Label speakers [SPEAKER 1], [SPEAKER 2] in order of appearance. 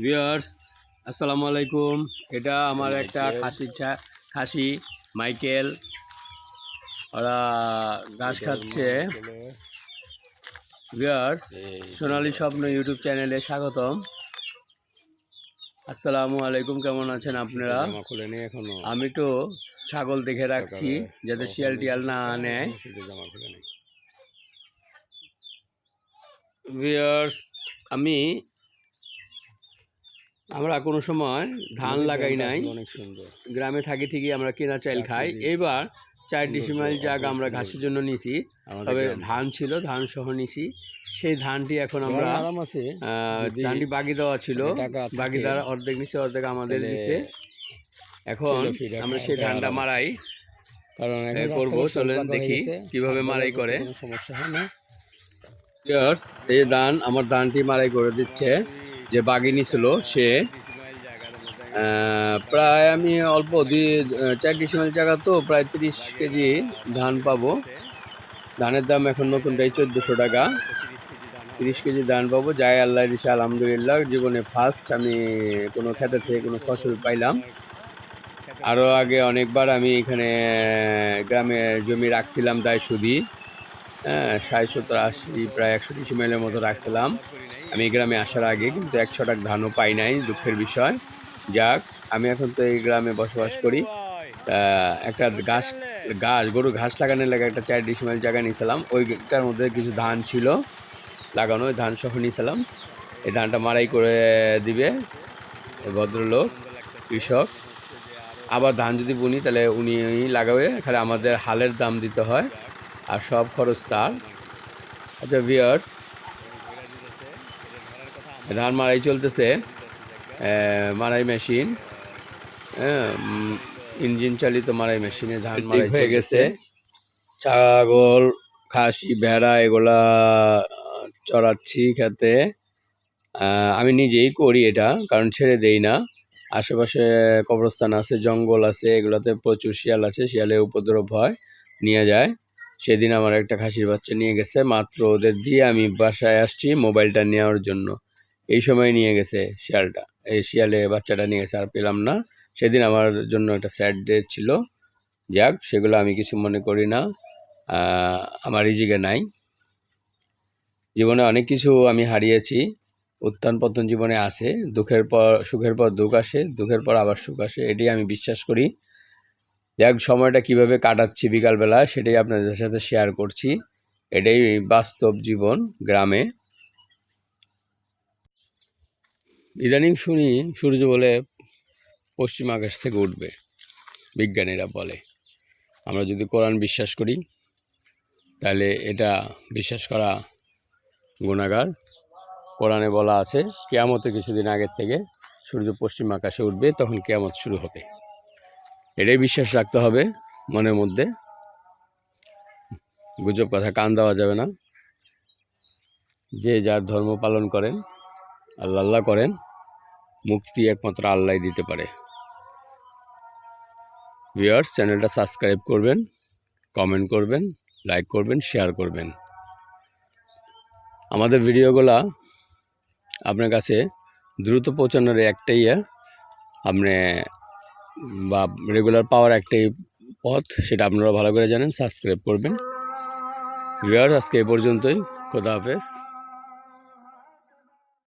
[SPEAKER 1] Viewers আসসালামু আলাইকুম। এটা আমার একটা খাসি মাইকেল, ওরা ঘাস খাচ্ছে। ভিউয়ার্স সোনালী স্বপ্ন ইউটিউব চ্যানেলে স্বাগতম। আসসালামু আলাইকুম, কেমন আছেন আপনারা? আমি তো ছাগল দেখে রাখছি যাতে শিয়াল টিয়াল না নেয়। ভিউয়ার্স আমরা কোনো সময় ধান লাগাই নাই,
[SPEAKER 2] অনেক সুন্দর
[SPEAKER 1] গ্রামে থাকি ঠিকই, আমরা কেনা চাইল খাই। এবার 4 ডিসিমাইল জায়গা আমরা ঘাসের জন্য নিছি, তবে ধান ছিল, ধান সহ নিছি। সেই ধানটি এখন আমরা ধানটি বাগি দেওয়া ছিল, বাগি দেওয়ার অর্ধেক নিছে, অর্ধেক আমাদের দিছে। এখন আমরা সেই ধানটা মারাই করবো। চলেন দেখি কিভাবে মারাই করে।
[SPEAKER 2] সমস্যা হয় না।
[SPEAKER 1] এই ধান আমার ধানটি মারাই করে দিচ্ছে। যে বাগি নিছিল সে প্রায় আমি অল্প 4 ডিসিমাইল জায়গা তো প্রায় 30 কেজি ধান পাবো। ধানের দাম এখন নতুনটাই 1400 টাকা। 30 কেজি ধান পাবো, যাই আল্লাহ দিছে আলহামদুলিল্লাহ। জীবনে ফার্স্ট আমি কোনো খেতে থেকে কোনো ফসল পাইলাম। আরও আগে অনেকবার আমি এখানে গ্রামে জমি রাখছিলাম, দায় সুদি 60, 70, 80 প্রায় 100 ডিসিমাইলের মতো রাখছিলাম আমি গ্রামে আসার আগে, কিন্তু 1 ছটাক ধানও পাই নাই, দুঃখের বিষয়। যাক, আমি এখন তো এই গ্রামে বসবাস করি। একটা গরু ঘাস লাগানোর লাগে একটা 4 ডিসিমাইল জায়গা নিয়েছিলাম। ওইটার মধ্যে কিছু ধান ছিল লাগানো, ওই ধান সহ নিয়েছিলাম। এই ধানটা মারাই করে দিবে ভদ্রলোক কৃষক। আবার ধান যদি বুনি তাহলে উনি লাগাবে, খালি আমাদের হালের দাম দিতে হয় আর সব খরচ তার। আচ্ছা ভিউয়ার্স, ধান মারাই চলতেছে, মারাই মেশিন, ইঞ্জিন চালিত মারাই মেশিনে ধান মারাই হয়ে গেছে। ছাগল, খাসি, ভেড়া এগুলা চড়াচ্ছি খেতে। আমি নিজেই করি এটা, কারণ ছেড়ে দেই না। আশেপাশে কবরস্থান আছে, জঙ্গল আছে, এগুলোতে প্রচুর শিয়াল আছে, শিয়ালের উপদ্রব হয়, নিয়ে যায়। সেদিন আমার একটা খাসির বাচ্চা নিয়ে গেছে, মাত্র ওদের দিয়ে আমি বাসায় আসছি মোবাইলটা নেওয়ার জন্য। এই সময় নিয়ে গেছে শিয়ালটা, এই শিয়ালে বাচ্চাটা নিয়ে গেছে, আর পেলাম না। সেদিন আমার জন্য একটা স্যাড ডে ছিল। যাক, সেগুলো আমি কিছু মনে করি না, আমার রিজিকে নাই। জীবনে অনেক কিছু আমি হারিয়েছি, উত্থান পতন জীবনে আছে, দুঃখের পর সুখের পর দুঃখ আসে, দুঃখের পর আবার সুখ আসে, এটাই আমি বিশ্বাস করি। যাক, সময়টা কিভাবে কাটাচ্ছি বিকালবেলা সেটাই আপনাদের সাথে শেয়ার করছি। এটাই বাস্তব জীবন গ্রামে। ইদানিং শুনি সূর্য বলে পশ্চিম আকাশ থেকে উঠবে, বিজ্ঞানীরা বলে। আমরা যদি কোরআন বিশ্বাস করি তাহলে এটা বিশ্বাস করা গুনাহগার। কোরআনে বলা আছে কিয়ামতের কিছুদিন আগের থেকে সূর্য পশ্চিম আকাশে উঠবে, তখন কিয়ামত শুরু হবে। এটাই বিশ্বাস রাখতে হবে মনের মধ্যে। গুজব কথা কান দেওয়া যাবে না। যে যার ধর্ম পালন করেন, আল্লাহ করেন, মুক্তি একমাত্র আল্লাহ দিতে পারে। ভিউয়ার্স, চ্যানেলটা সাবস্ক্রাইব করবেন, কমেন্ট করবেন, লাইক করবেন, শেয়ার করবেন। আমাদের ভিডিওগুলা আপনার কাছে দ্রুত পৌঁছানোর একটাই আপনি বা রেগুলার পাওয়ার একটাই পথ, সেটা আপনারা ভালো করে জানেন, সাবস্ক্রাইব করবেন। ভিউয়ার্স, আজকে এই পর্যন্তই। খোদা হাফেজ।